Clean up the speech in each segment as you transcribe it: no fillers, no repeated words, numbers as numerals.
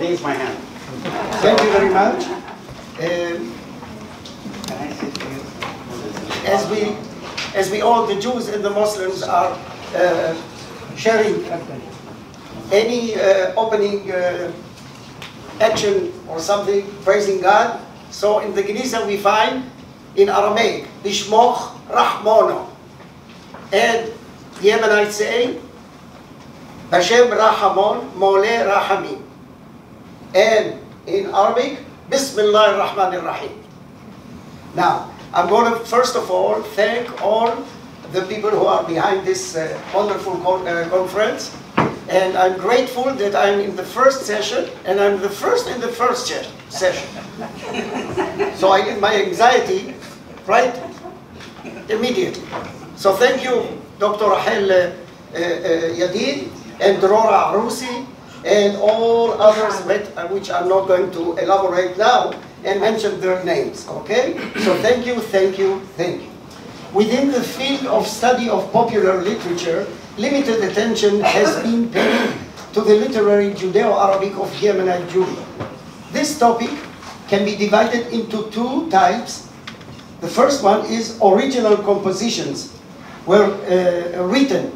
Raise my hand. Thank you very much. As we all, the Jews and the Muslims, are sharing any opening action or something, praising God. So in the Geniza we find in Aramaic, Bishmoch Rahmono. And the Yemenites say, Hashem Rahamon, Mole Rahamim. And in Arabic, Bismillah ar-Rahman ar-Rahim. Now, I'm going to first of all thank all the people who are behind this wonderful conference. And I'm grateful that I'm in the first session, and I'm the first in the first session. So I get my anxiety right immediately. So thank you, Dr. Rahel Yadid and Drora Arusi, and all others which I'm not going to elaborate now and mention their names, okay? So thank you, thank you, thank you. Within the field of study of popular literature, limited attention has been paid to the literary Judeo-Arabic of Yemenite Jewry. This topic can be divided into two types. The first one is original compositions were written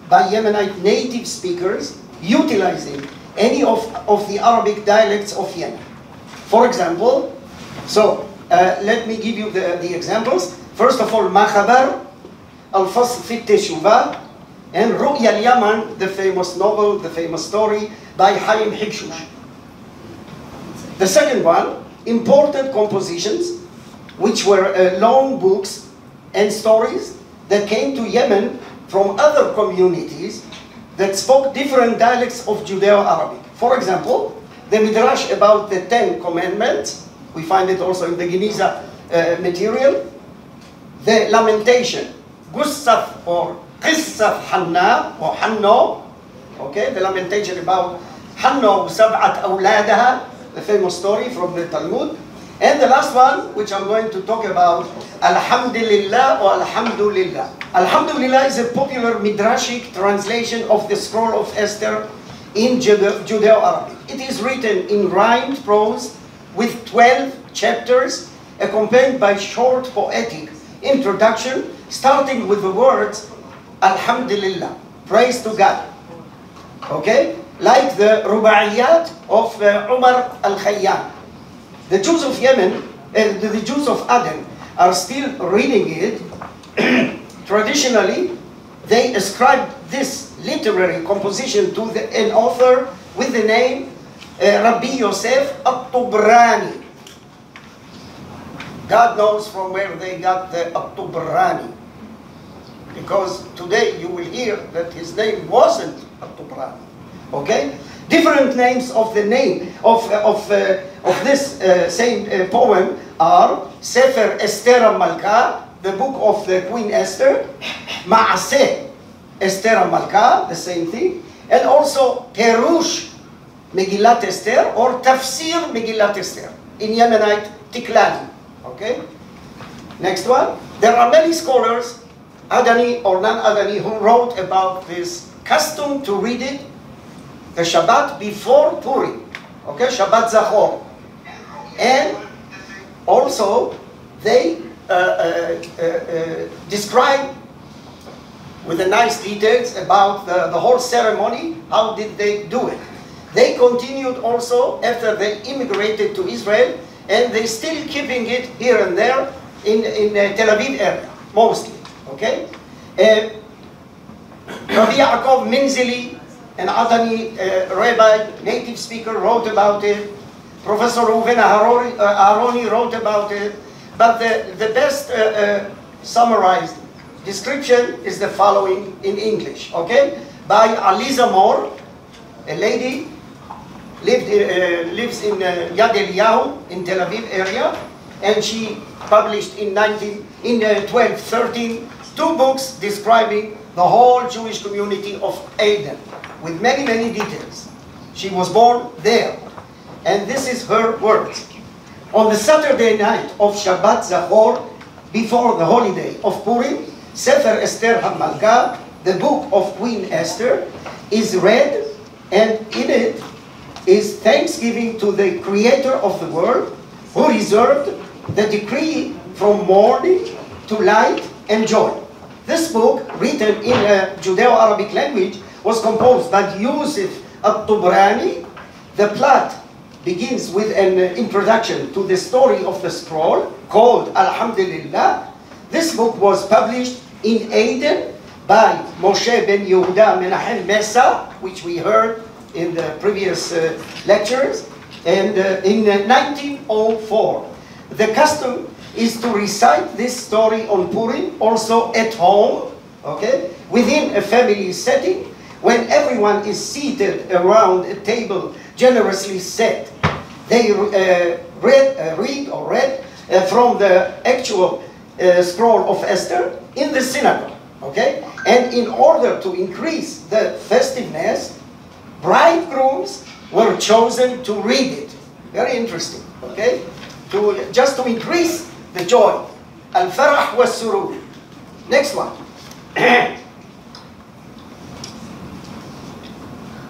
by Yemenite native speakers utilizing any of the Arabic dialects of Yemen. For example, let me give you the examples. First of all, Makhabar, Al-Fasl fi Teshuvah, and Ru'ya al-Yaman, the famous novel, the famous story by Haim Hibshush. The second one, imported compositions, which were long books and stories that came to Yemen from other communities that spoke different dialects of Judeo-Arabic. For example, the Midrash about the 10 Commandments, we find it also in the Geniza material. The Lamentation, Gussaf or Qissaf Hanna or Hanno, okay, the lamentation about Hanno Sab'at Awladaha, the famous story from the Talmud. And the last one, which I'm going to talk about, Alhamdulillah or Alhamdulillah. Alhamdulillah is a popular midrashic translation of the scroll of Esther in Judeo-Arabic. It is written in rhymed prose with 12 chapters, accompanied by short poetic introduction, starting with the words Alhamdulillah, praise to God. Okay? Like the Rubaiyat of Umar al-Khayyam. The Jews of Yemen, the Jews of Aden are still reading it. Traditionally, they ascribed this literary composition to an author with the name Rabbi Yosef At-Tubrani. God knows from where they got the At-Tubrani. Because today you will hear that his name wasn't At-Tubrani. Okay? Different names of the name of this same poem are Sefer Esther Malka, the book of the Queen Esther, Ma'aseh Esther Malka, the same thing, and also Perush Megillat Esther or Tafsir Megillat Esther in Yemenite Tiklani. Okay? Next one. There are many scholars, Adani or non-Adani, who wrote about this custom to read it the Shabbat before Purim, okay, Shabbat Zachor. And also, they describe with the nice details about the whole ceremony, how did they do it. They continued also after they immigrated to Israel, and they still keeping it here and there in Tel Aviv area, mostly, okay. Rabbi Yaakov Minzili, an Adani rabbi, native speaker, wrote about it. Professor Reuven Aharoni wrote about it. But the best summarized description is the following in English, okay? By Aliza Moore, a lady, lives in Yad Eliyahu in Tel Aviv area, and she published in 1213 two books describing the whole Jewish community of Aden, with many, many details. She was born there. And this is her words. On the Saturday night of Shabbat Zachor, before the holiday of Purim, Sefer Esther HaMalka, the book of Queen Esther, is read, and in it is thanksgiving to the creator of the world, who reserved the decree from morning to light and joy. This book, written in a Judeo-Arabic language, was composed by Yusuf al-Tubrani. The plot begins with an introduction to the story of the scroll called Alhamdulillah. This book was published in Aden by Moshe ben Yehuda Menahem Mesa, which we heard in the previous lectures, and in 1904. The custom is to recite this story on Purim also at home, okay, within a family setting, when everyone is seated around a table generously set. They read from the actual scroll of Esther in the synagogue, okay? And in order to increase the festiveness, bridegrooms were chosen to read it. Very interesting, okay? Just to increase the joy. Al-farah wa surur. Next one.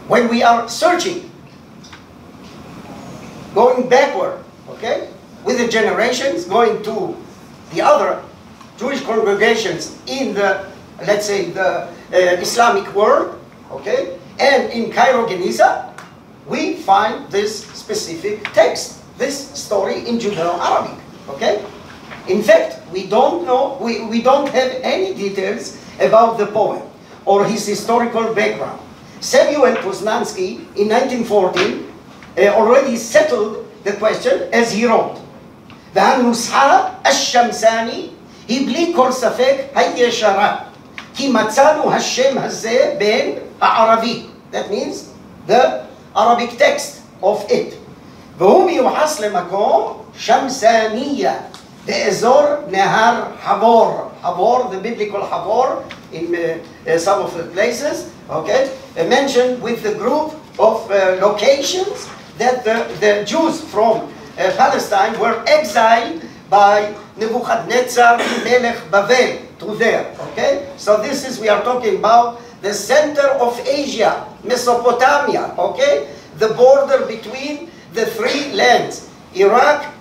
When we are searching, going backward, okay, with the generations, going to the other Jewish congregations in the, let's say, the Islamic world, okay, and in Cairo, Geniza, we find this specific text, this story in Judeo-Arabic, okay? In fact, we don't know, we don't have any details about the poem or his historical background. Samuel Poznansky, in 1914, already settled the question as he wrote, והנוסחה השמסני היא בלי כל ספק הישרה, כי מצאנו השם הזה בין הערבי. That means the Arabic text of it. והוא מיוחס למקום שמסניה, באזור נהר חבור. Habor, the biblical Habor, in some of the places, okay, mentioned with the group of locations that the Jews from Palestine were exiled by Nebuchadnezzar Melech Bavel to there, okay? So this is, we are talking about the center of Asia, Mesopotamia, okay? The border between the three lands, Iraq,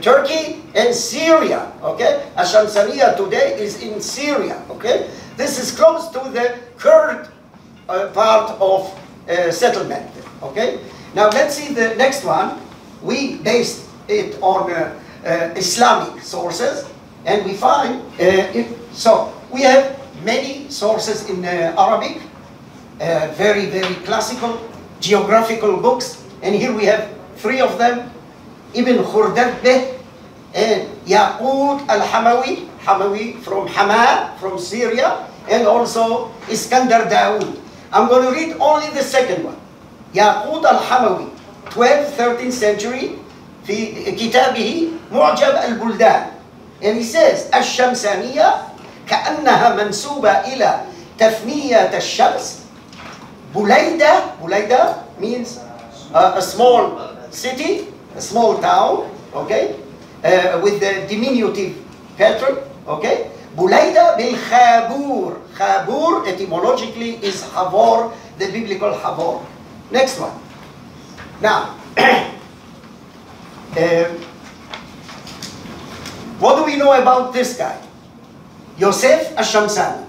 Turkey and Syria, okay? Ashamsaniya today is in Syria, okay? This is close to the Kurd part of settlement, okay? Now let's see the next one. We based it on Islamic sources, and we find so we have many sources in Arabic, very, very classical geographical books, and here we have three of them. Ibn Khurdabbeh and Yaqut al-Hamawi, Hamawi from Hama, from Syria, and also Iskandar Dawood. I'm going to read only the second one. Yaqut al-Hamawi, 12th, 13th century, في كتابه معجب البلدان. And he says, الشمسانية كأنها منسوبة إلى تثنية الشمس. Bulayda means a small city, a small town, okay, with the diminutive pattern, okay. Bulayda bil Khabur. Khabur etymologically is Havor, the biblical Havor. Next one. Now, what do we know about this guy? Yosef Ash-Shamsani.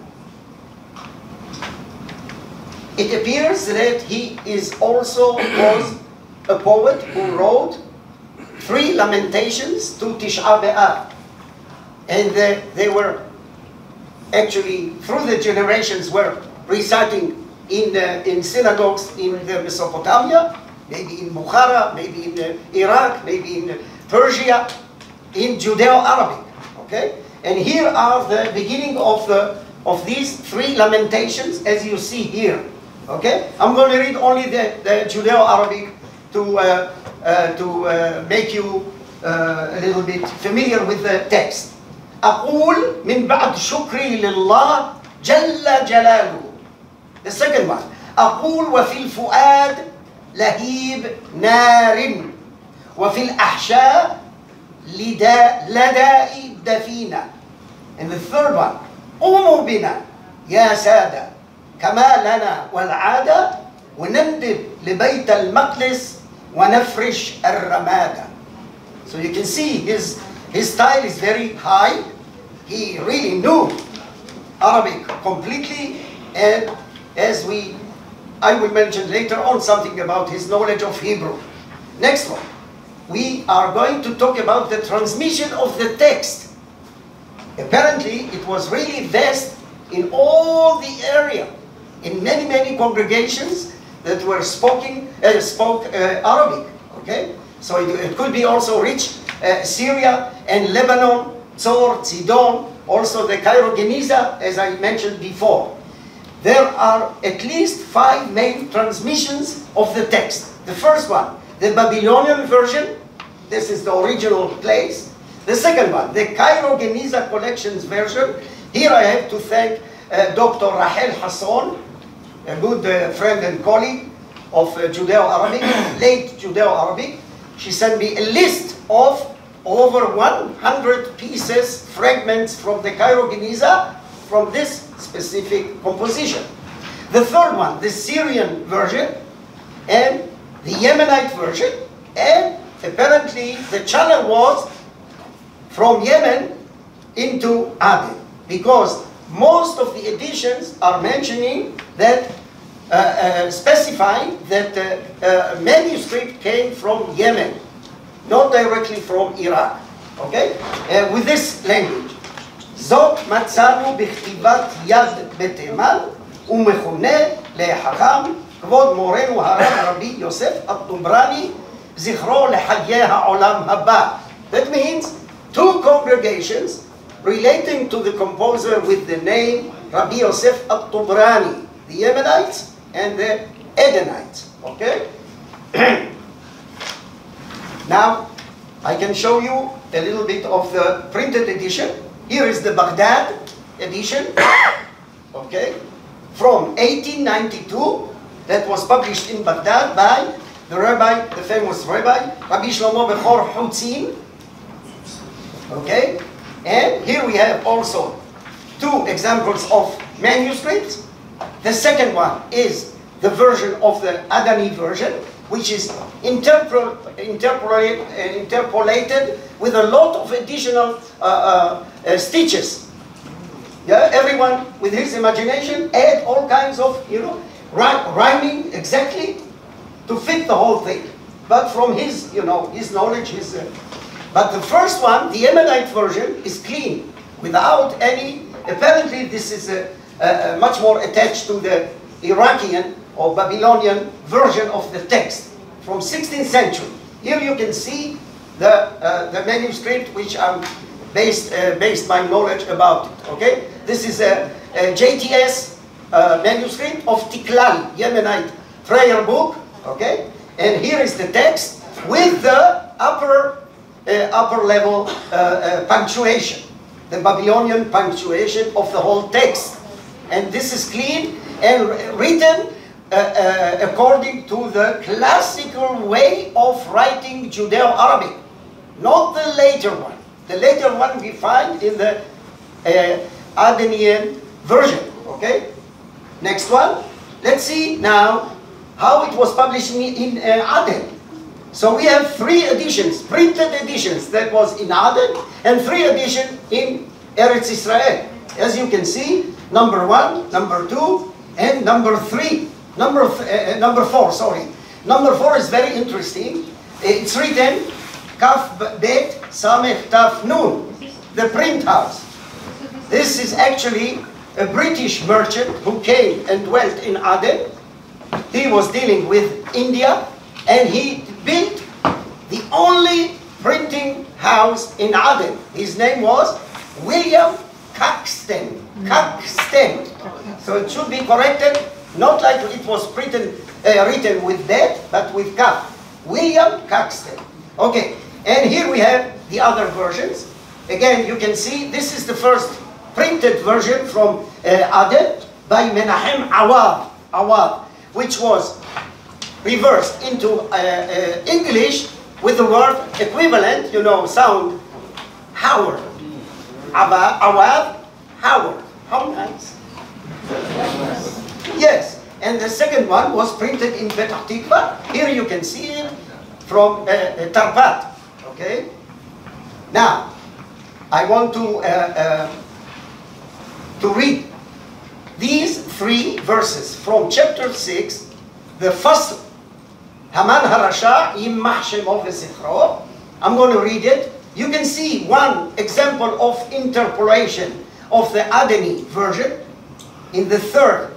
It appears that he is also was a poet who wrote 3 lamentations to Tisha B'Av. And they were actually, through the generations, were reciting in synagogues in the Mesopotamia, maybe in Bukhara, maybe in Iraq, maybe in Persia, in Judeo-Arabic, okay? And here are the beginning of these 3 lamentations, as you see here, okay? I'm going to read only the Judeo-Arabic to make you a little bit familiar with the text. أقول من بعد شكري لله جل جلاله. The second one. أقول وفي الفؤاد لهيب نار وفي الأحشاء لداء دفينة. And the third one. قوموا بنا يا سادة كما لنا والعادة ونندب لبيت المقدس ونفرش الرمادة. So you can see his style is very high. He really knew Arabic completely, and as I will mention later on something about his knowledge of Hebrew. Next one, we are going to talk about the transmission of the text. Apparently, it was really vast in all the area, in many congregations that were spoke Arabic. Okay, so it could be also reach Syria and Lebanon, Tzor, Sidon, also the Cairo Geniza, as I mentioned before. There are at least 5 main transmissions of the text. The first one, the Babylonian version. This is the original place. The second one, the Cairo Geniza Collections version. Here I have to thank Dr. Rahel Hasson, a good friend and colleague of Judeo-Arabic, late Judeo-Arabic. She sent me a list of over 100 pieces, fragments from the Cairo Geniza from this specific composition. The third one, the Syrian version, and the Yemenite version, and apparently the channel was from Yemen into Aden, because most of the editions are mentioning that, specifying that manuscript came from Yemen, not directly from Iraq. Okay? With this language. זאת מצאנו בכתיבת יד בתימן ומכונה לחכם כבוד מורנו הרב רבי יוסף הטוברני זכרו לחיי העולם הבא. That means 2 congregations relating to the composer with the name Rabbi Yosef al-Tubrani, the Yemenites and the Adenites. Okay? Now, I can show you a little bit of the printed edition. Here is the Baghdad edition, okay, from 1892, that was published in Baghdad by the famous rabbi, Rabbi Shlomo Bechor Hutzin. Okay, and here we have also 2 examples of manuscripts. The second one is the version of the Adani version, which is interpolated with a lot of additional stitches. Yeah, everyone with his imagination add all kinds of, rhyming exactly to fit the whole thing. But from his, his knowledge, but the first one, the Yemenite version, is clean, without any. Apparently, this is much more attached to the Iraqian or Babylonian version of the text from 16th century. Here you can see the manuscript which I'm based my knowledge about it. Okay, this is a JTS manuscript of Tiklal, Yemenite prayer book. Okay, and here is the text with the upper level punctuation, the Babylonian punctuation of the whole text, and this is clean and written according to the classical way of writing Judeo-Arabic, not the later one. The later one we find in the Adenian version. Okay? Next one. Let's see now how it was published in Aden. So we have 3 editions, printed editions, that was in Aden, and 3 editions in Eretz Israel. As you can see, number 1, number 2, and number 3. Number 4, sorry. Number 4 is very interesting. It's written Kaf Bet Samech Taf Nun, the print house. This is actually a British merchant who came and dwelt in Aden. He was dealing with India, and he built the only printing house in Aden. His name was William Caxton. Caxton. So it should be corrected. Not like it was written with that, but with Kaf. William Caxton. Okay, and here we have the other versions. Again, you can see this is the first printed version from Aden by Menahem Awad, which was reversed into English with the word equivalent, sound, Howard. Awad, Howard. How nice. Yes, and the second one was printed in Petah Tikva. Here you can see it from Tarpat. Okay. Now, I want to read these 3 verses from chapter 6. The first, Haman Harasha Yimmah Shemo V'Sichro. I'm going to read it. You can see one example of interpolation of the Adeni version in the 3rd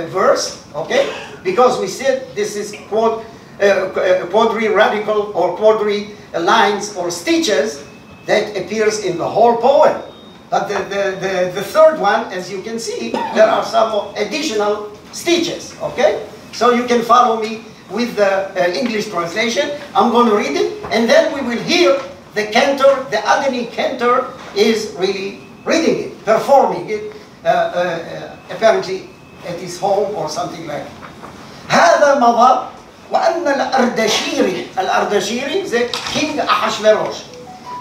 verse, okay? Because we said this is quadri-radical or quadri lines or stitches that appears in the whole poem. But the third one, as you can see, there are some additional stitches, okay? So you can follow me with the English translation. I'm going to read it, and then we will hear the cantor, the Adeni cantor is really reading it, performing it, apparently at his home or something like that. هذا مضى وأن الأردشيري the King أحشوروش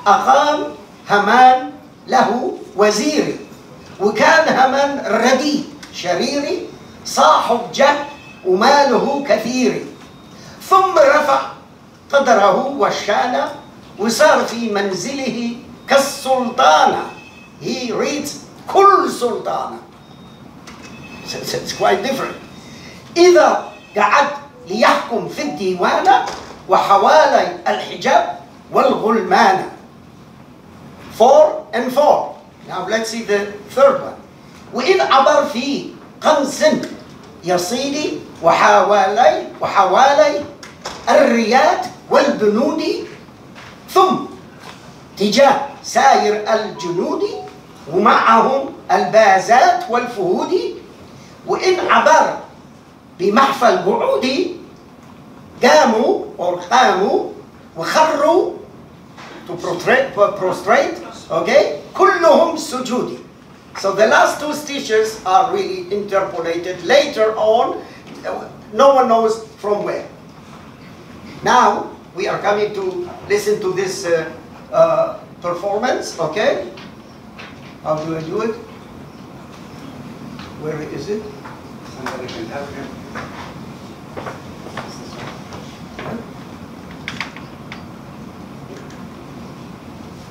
أقام هامان له وزيري، وكان هامان ردي شريري صاحب جه وماله كثيري، ثم رفع قدره والشانة وصار في منزله كالسلطانة. He reads كل سلطانة. It's quite different. إذا قعد ليحكم في الديوانة وحوالي الحجاب والغلمانة. 4 and 4. Now let's see the third one. وإذ عبر في قنص يصيدي وحوالي الريات والبنود، ثم تجاه سائر الجنود ومعهم البازات والفهود، وإن عبر بمحفل قعودي قاموا وخروا to prostrate, okay, كلهم سجودي. So the last 2 stitches are really interpolated later on. No one knows from where. Now we are coming to listen to this performance, okay? How do I do it? Where is it? Somebody can help him.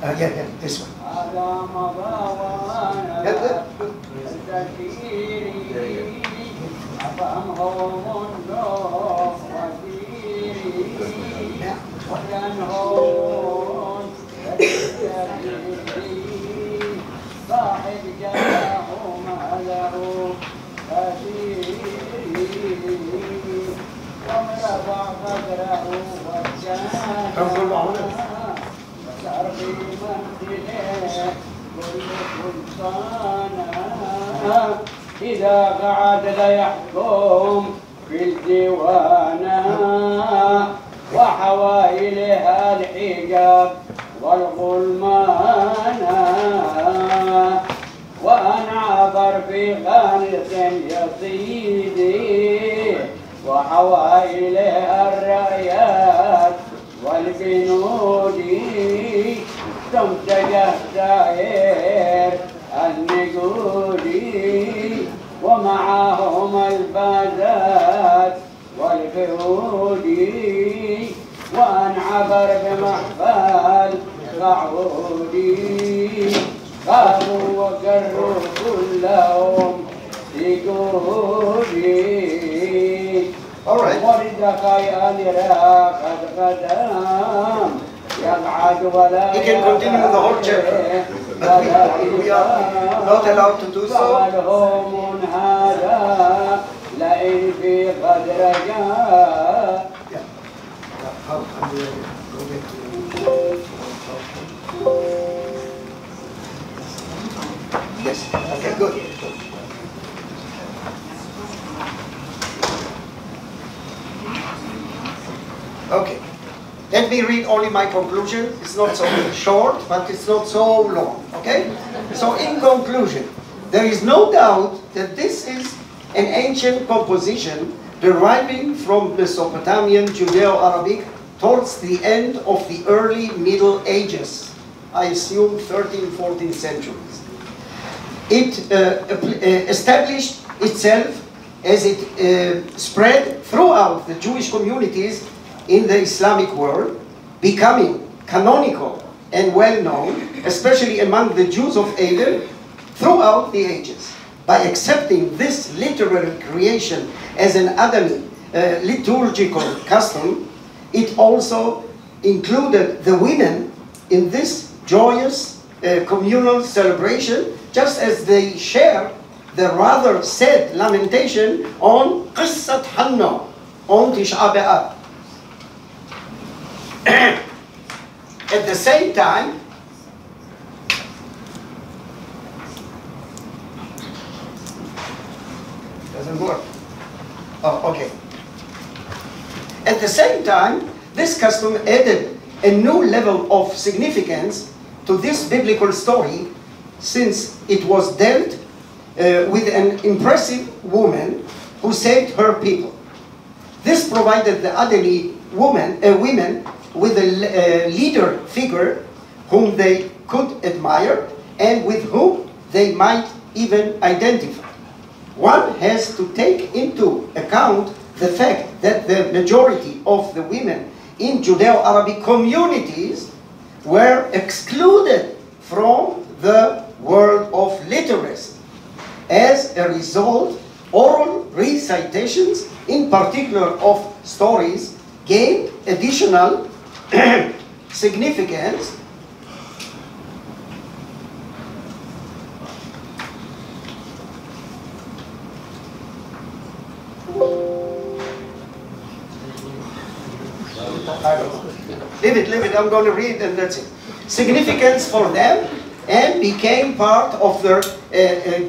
Yeah, this one. إذا قعد ليحكم في الديوانة وحوائلها الحجاب والغلمانة، وأن عبر في خانق يصيدي وحوائلها الرايات والبنود، ثم تجه سائر النقود ومعهم البازات والفهود، وأن عبر بمحفل قعودي قاموا وكروا كلهم سجودي. ورد خيال قد قدام يقعد ولا He can continue the whole chapter, but we are not allowed to do so. هذا لئن في قدر جاء. Yes. Okay, good. Okay. Let me read only my conclusion. It's not so short, but it's not so long. Okay? So in conclusion, there is no doubt that this is an ancient composition deriving from Mesopotamian Judeo-Arabic towards the end of the early Middle Ages, I assume 13th, 14th centuries. It established itself as it spread throughout the Jewish communities in the Islamic world, becoming canonical and well-known, especially among the Jews of Aden, throughout the ages. By accepting this literary creation as an Adami liturgical custom, it also included the women in this joyous communal celebration, just as they share the rather sad lamentation on Qissat Hanno, on Tisha B'Av. At the same time, doesn't work. Oh, okay. At the same time, this custom added a new level of significance to this biblical story, since it was dealt with an impressive woman who saved her people. This provided the Adeni women with a leader figure whom they could admire and with whom they might even identify. One has to take into account the fact that the majority of the women in Judeo-Arabic communities were excluded from the world of literacy. As a result, oral recitations, in particular of stories, gained additional significance Leave it, I'm going to read and that's it. Significance for them, and became part of their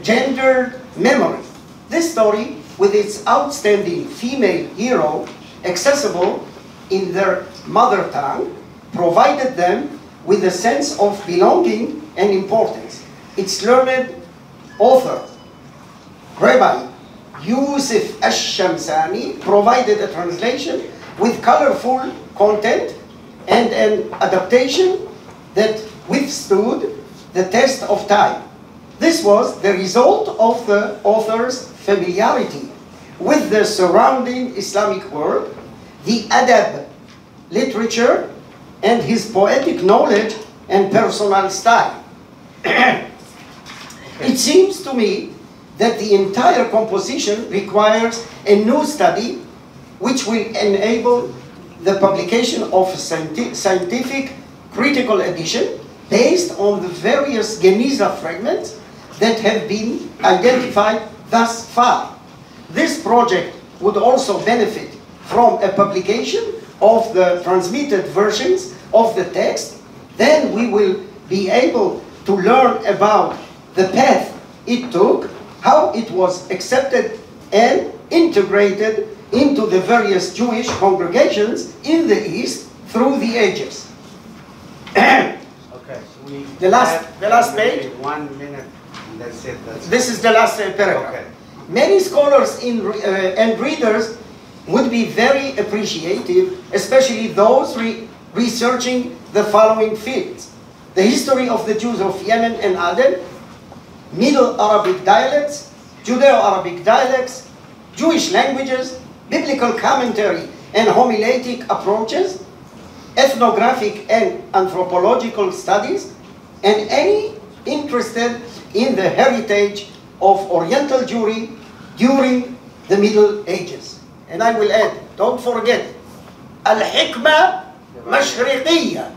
gendered memory. This story, with its outstanding female hero, accessible in their mother tongue, provided them with a sense of belonging and importance. Its learned author, Rabbi Yusuf Ash-Shamsani, provided a translation with colorful content and an adaptation that withstood the test of time. This was the result of the author's familiarity with the surrounding Islamic world, the adab literature, and his poetic knowledge and personal style. It seems to me that the entire composition requires a new study which will enable the publication of a scientific critical edition based on the various Geniza fragments that have been identified thus far. This project would also benefit from a publication of the transmitted versions of the text. Then we will be able to learn about the path it took, how it was accepted and integrated into the various Jewish congregations in the East through the ages. Okay, so the last page. 1 minute, and that's it. This is the last paragraph. Okay. Many scholars and readers would be very appreciative, especially those researching the following fields: the history of the Jews of Yemen and Aden, Middle Arabic dialects, Judeo-Arabic dialects, Jewish languages, biblical commentary and homiletic approaches, ethnographic and anthropological studies, and any interested in the heritage of Oriental Jewry during the Middle Ages. And I will add, don't forget, Al-Hikmah Mashriqiyya.